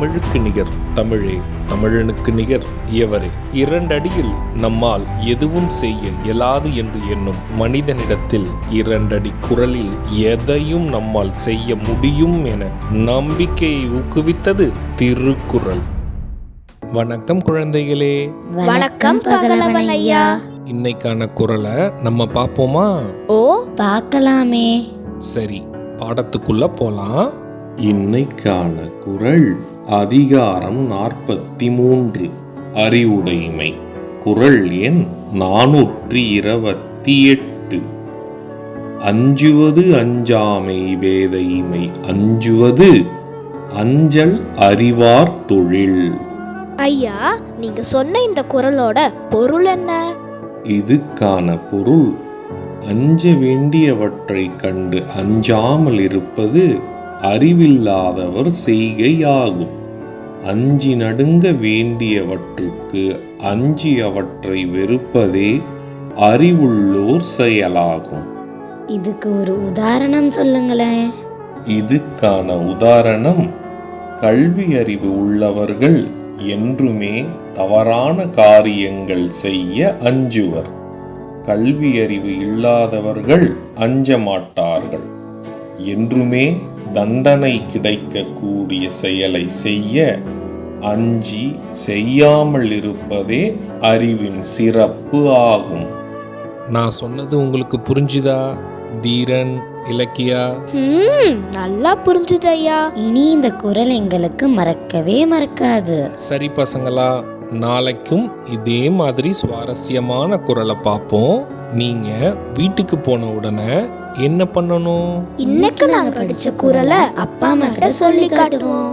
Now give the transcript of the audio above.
தமிழுக்கு நிகர் தமிழே, தமிழனுக்கு நிகர் எவரே. 2 அடியில் நம்மால் எதுவும் செய்ய இயலாது என்று எண்ணும் மனிதனிடத்தில் 2 அடி குரலில் எதையும் நம்மால் செய்ய முடியும் என நம்பிக்கையை ஊக்குவித்தது திருக்குறள். வணக்கம் குழந்தைகளே. வணக்கம் பகலவன் ஐயா. இன்னைக்கான குறளை நம்ம பார்ப்போமா? ஓ, பார்க்கலாமே. சரி, பாடத்துக்குள்ள போலாம். இன்னைக்கான குறள் அதிகாரம் 43, அறிவுடைமை. குறள் எண் 428. அஞ்சுவது அஞ்சாமை வேதைமை, அஞ்சுவது அஞ்சல் அறிவார் தொழில். ஐயா, நீங்க சொன்ன இந்த குறளோட பொருள் என்ன? இதுக்கான பொருள், அஞ்ச வேண்டியவற்றை கண்டு அஞ்சாமல் இருப்பது அறிவில்லாதவர் செய்கையாகும். அஞ்சி நடுங்க வேண்டியவற்றுக்கு அஞ்சி அவற்றை வெறுப்பதே அறிவுள்ளோர் செயலாகும். இதுக்கு ஒரு உதாரணம் சொல்லுங்களேன். இதுக்கான உதாரணம், கல்வி அறிவு உள்ளவர்கள் என்றுமே தவறான காரியங்கள் செய்ய அஞ்சுவர். கல்வி அறிவு இல்லாதவர்கள் அஞ்ச மாட்டார்கள். என்றுமே தண்டனை கிடைக்கக்கூடிய செயலை செய்ய அஞ்சி செய்யாமல் இருப்பதே அறிவின் சிறப்பு ஆகும். நான் சொன்னது உங்களுக்கு புரிஞ்சுதா தீரன், இலக்கியா? நல்லா புரிஞ்சுது ஐயா. இனி இந்த குறள் எங்களுக்கு மறக்கவே மறக்காது. சரி பசங்களா, நாளைக்கும் இதே மாதிரி சுவாரஸ்யமான குறளை பார்ப்போம். நீங்க வீட்டுக்கு போன உடனே என்ன பண்ணணும்? இன்னைக்கு நாங்க படிச்ச குறளை அப்பா அம்மா கிட்ட சொல்லி காட்டுவோம்.